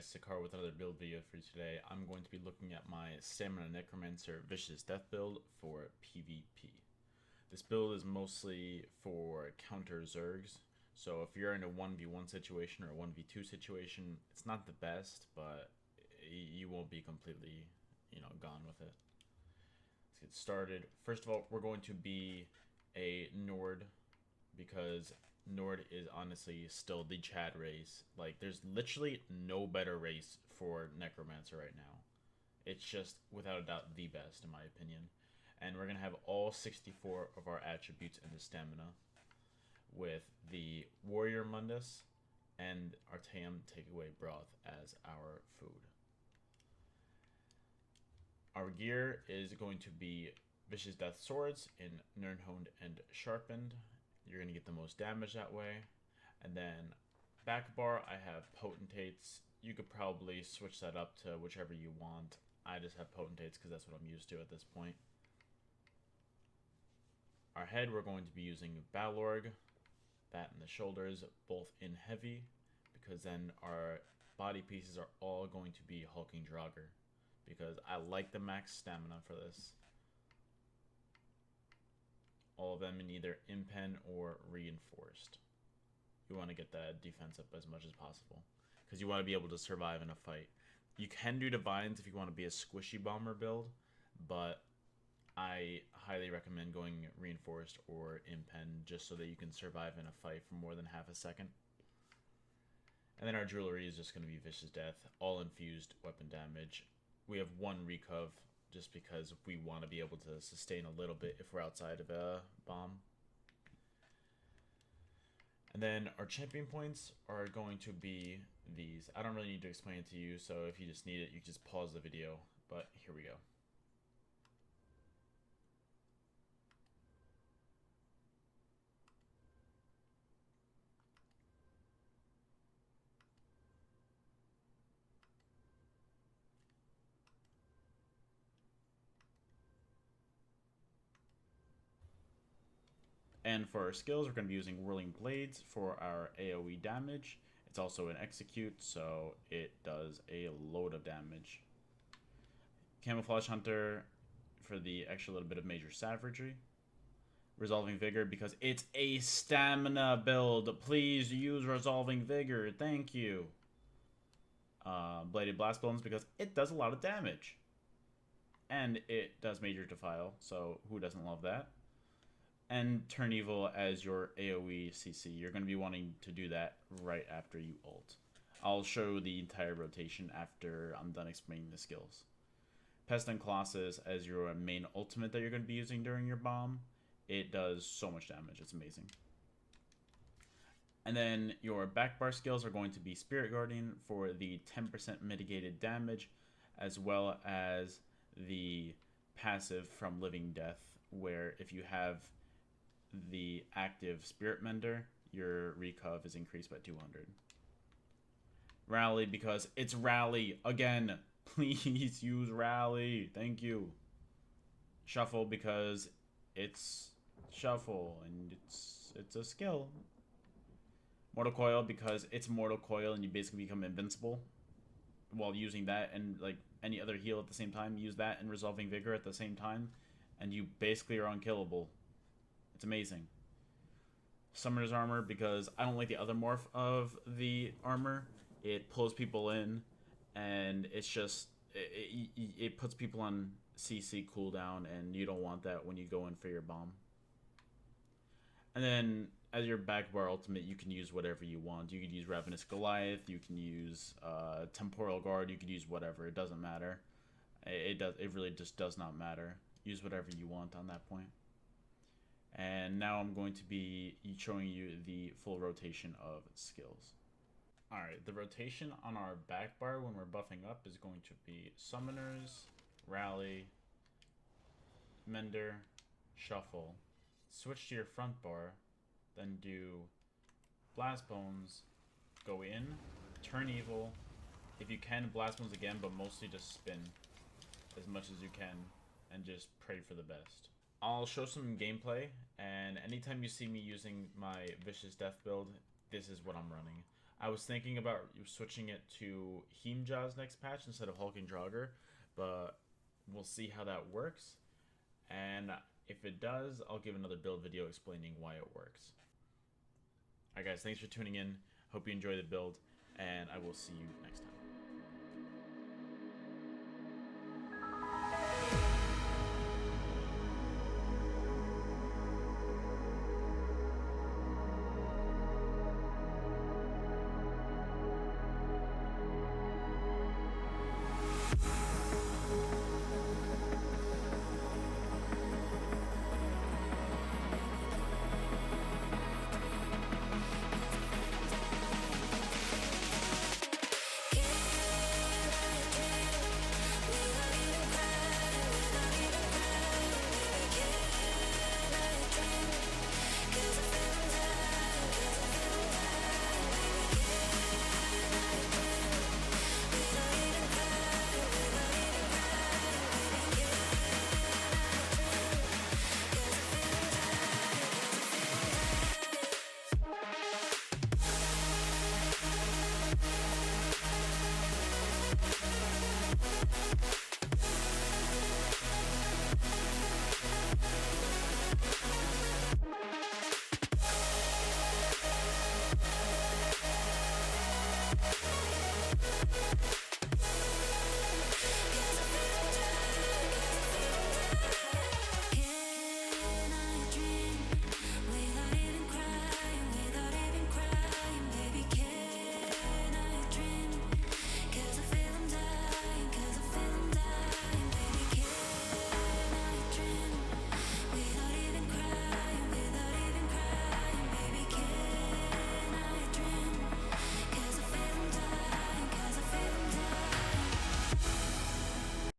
guys, Sakar with another build video for you today. I'm going to be looking at my Stamina Necromancer Vicious Death build for PvP. This build is mostly for counter Zergs, so if you're in a 1v1 situation or a 1v2 situation, it's not the best, but you won't be completely, gone with it. Let's get started. First of all, we're going to be a Nord, because Nord is honestly still the Chad race. Like, there's literally no better race for Necromancer right now. It's just, without a doubt, the best, in my opinion. And we're going to have all 64 of our attributes in the stamina, with the Warrior Mundus and Artaeum Takeaway Broth as our food. Our gear is going to be Vicious Death Swords in Nirnhoned and Sharpened. You're going to get the most damage that way. And then back bar, I have Potentates. You could probably switch that up to whichever you want. I just have Potentates because that's what I'm used to at this point. Our head, we're going to be using Balorg. That and the shoulders, both in heavy, because then our body pieces are all going to be Hulking Draugr, because I like the max stamina for this. All of them in either impen or reinforced. You want to get that defense up as much as possible, because you want to be able to survive in a fight. You can do divines if you want to be a squishy bomber build, but I highly recommend going reinforced or impen, just so that you can survive in a fight for more than half a second. And then our jewelry is just going to be Vicious Death, all infused weapon damage. We have one recov, just because we want to be able to sustain a little bit if we're outside of a bomb. And then our champion points are going to be these. I don't really need to explain it to you, so if you just need it, you can just pause the video. But here we go. And for our skills, we're going to be using Whirling Blades for our AoE damage. It's also an execute, so it does a load of damage. Camouflage Hunter for the extra little bit of major savagery. Resolving Vigor because it's a stamina build. Please use Resolving Vigor. Thank you. Bladed Blast Bones because it does a lot of damage. And it does Major Defile, so who doesn't love that? And Turn Evil as your AoE CC. You're going to be wanting to do that right after you ult. I'll show the entire rotation after I'm done explaining the skills. Pest and Colossus as your main ultimate that you're going to be using during your bomb. It does so much damage. It's amazing. And then your back bar skills are going to be Spirit Guardian for the 10% mitigated damage, as well as the passive from Living Death, where if you have the active Spirit Mender, your recov is increased by 200. Rally because it's Rally. Again, please use Rally. Thank you. Shuffle because it's Shuffle and it's a skill. Mortal Coil because it's Mortal Coil and you basically become invincible while using that, and like any other heal at the same time. Use that and Resolving Vigor at the same time and you basically are unkillable. It's amazing. Summoner's Armor because I don't like the other morph of the armor. It pulls people in, and it's just it puts people on CC cooldown, and you don't want that when you go in for your bomb. And then as your back bar ultimate, you can use whatever you want. You could use Ravenous Goliath. You can use Temporal Guard. You could use whatever. It doesn't matter. It really just does not matter. Use whatever you want on that point. And now I'm going to be showing you the full rotation of skills. Alright, the rotation on our back bar when we're buffing up is going to be Summoners, Rally, Mender, Shuffle. Switch to your front bar, then do Blast Bones, go in, Turn Evil. If you can, Blast Bones again, but mostly just spin as much as you can and just pray for the best. I'll show some gameplay, and anytime you see me using my Vicious Death build, this is what I'm running. I was thinking about switching it to Heemja's next patch instead of Hulking Draugr, but we'll see how that works. And if it does, I'll give another build video explaining why it works. Alright guys, thanks for tuning in. Hope you enjoy the build, and I will see you next time.